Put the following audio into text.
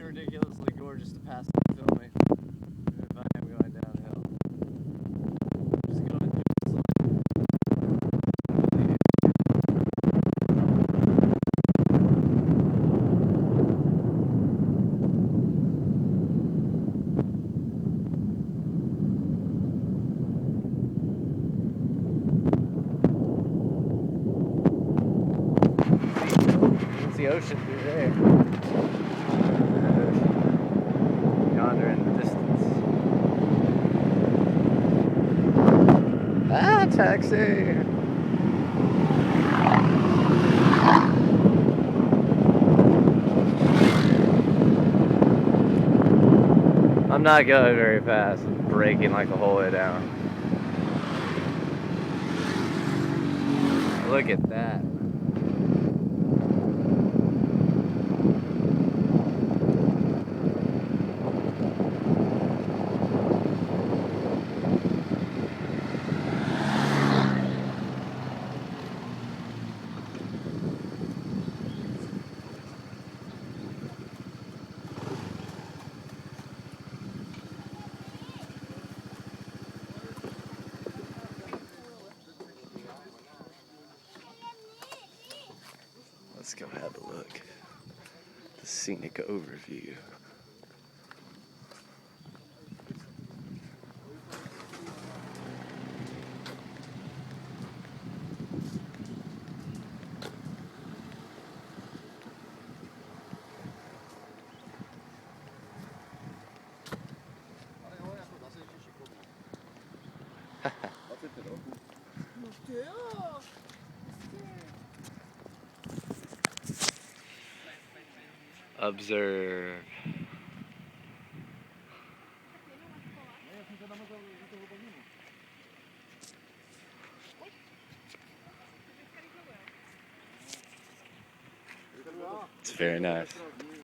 ridiculously gorgeous to pass through filming if I am going downhill. Just going through this It's the ocean through there. Yonder in the distance. Ah, taxi! I'm not going very fast. I'm braking like the whole way down. Look at that. Let's go have a look. The scenic overview. Observe. It's very nice.